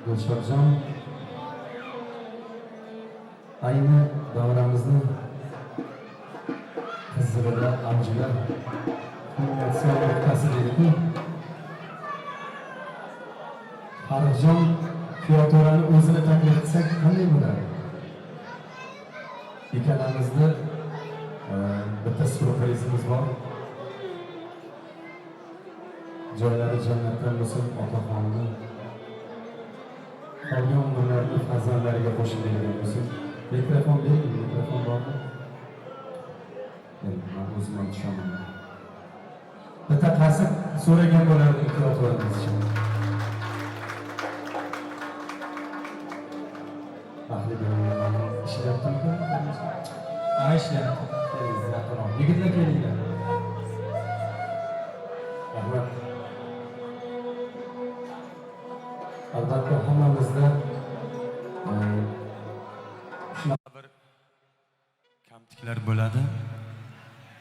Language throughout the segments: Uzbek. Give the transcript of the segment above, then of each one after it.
Gulshohjon ayni davramizni qizig'ida avjida kommunikatsiya nuqtasi deydi-ku. Farruxjon Piyotorani o'zini taklif qilsak qanday bo'ladi? Ikkalamizni bitta surprizimiz bor. Joylari jannatdan bo'lsin, otaxonni qolgan umrlarini farzandlariga qo'shib bergan bo'lsin. Mikrofon bering, mikrofon bormi? Men o'zimdan tushaman. Bitta qasd so'ragan bo'lardi Piyotorimiz uchun. Bahli bilan ishlayaptimi? Ishlayapti. Yigitlar kelinglar. Rahmat. Albatta hammamizda shunaqa bir kamtiklar bo'ladi.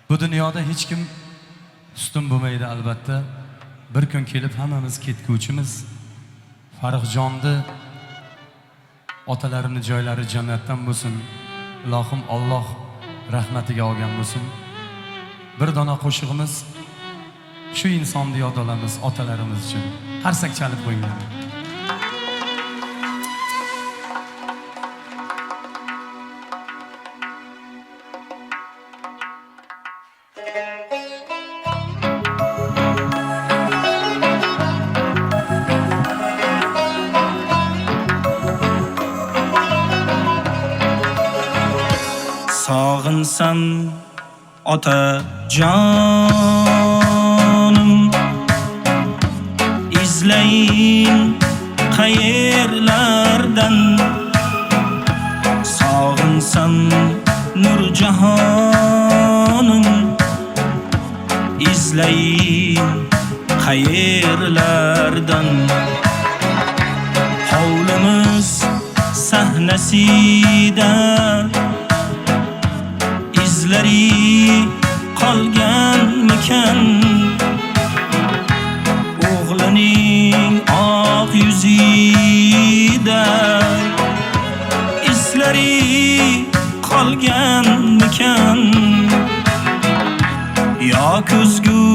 Bu dunyoda hech kim ustun bo'lmaydi albatta. Bir kun kelib hammamiz ketguvchimiz. Farruxjonni otalarini joylari jannatdan bo'lsin. Ilohim Alloh rahmatiga olgan bo'lsin. Bir dona qo'shig'imiz shu insonni yod olamiz otalarimiz uchun. Qarsak chalib qo'yinglar. Sog'insam otajonim, izlayin qayerlardan. Sog'insam nurjahonim, izlayin qayerlardan. Hovlimiz sahnasida izlari qolganmikan, o'g'lining oq yuzida izlari qolganmikan, yo ko'zgu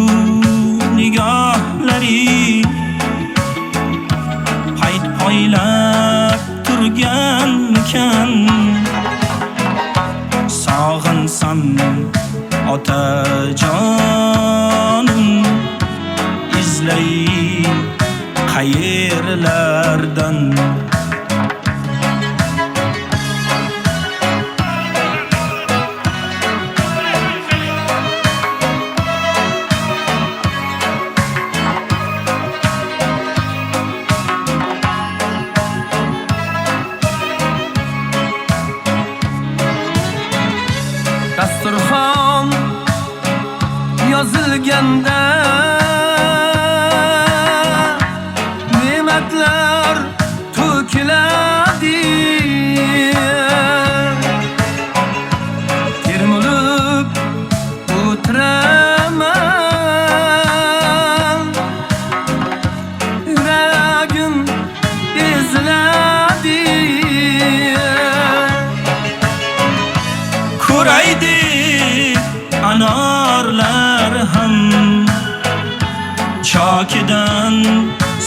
nigohlari payt poylab turganmikan. Sog'insam otajonim, izlayin qayerlardan. Dasturxon yozilganda ne'matlar to'kiladi. Termulib o'tiraman, yuragim eziladi. Ko'raydi anorlar ham chokidan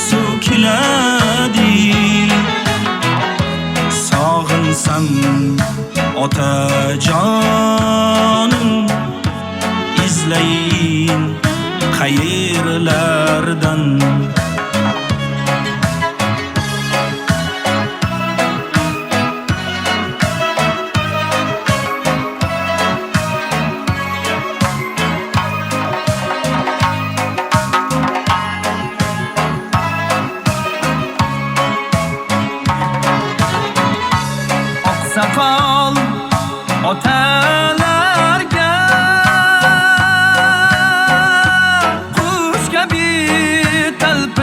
so'kiladi. Sog'insam otajonim, izlayin qayerlardan. Oqsoqol otalarga qush kabi talpinadi.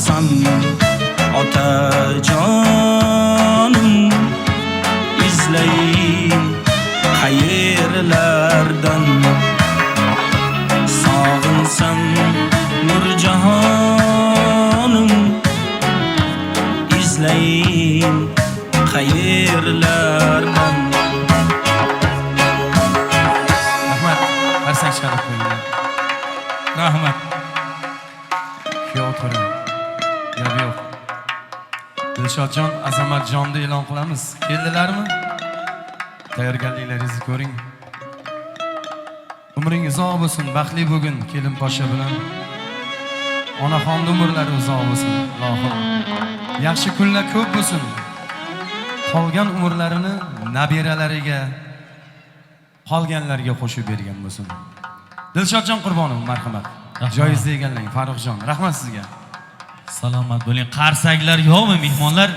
sog'insan otajonim izlayin qayerlardan sog'insam nurjahonim izlayin qayerlardan. Rahmat. Qarsak chiqarib qo'yinglar. Rahmat. Kuyov turing. Gap yo'q. Dilshodjon, Azamatjonni e'lon qilamiz. Keldilarmi? Tayyorgarliklaringizni ko'ring. Umringiz uzoq bo'lsin, baxtli bo'lgin kelin poshsha bilan. Onaxonning umrlari uzoq bo'lsin, ilohim. Yaxshi kunlar ko'p bo'lsin. Qolgan umrlarini nabiralariga, qolganlarga qo'shib bergan bo'lsin. Dilshodjon Qurbonov, marhamat. Joyingizni egallang, Farruxjon. Rahmat sizga. Salomat bo'ling. Qarsaklar yo'qmi, mehmonlar?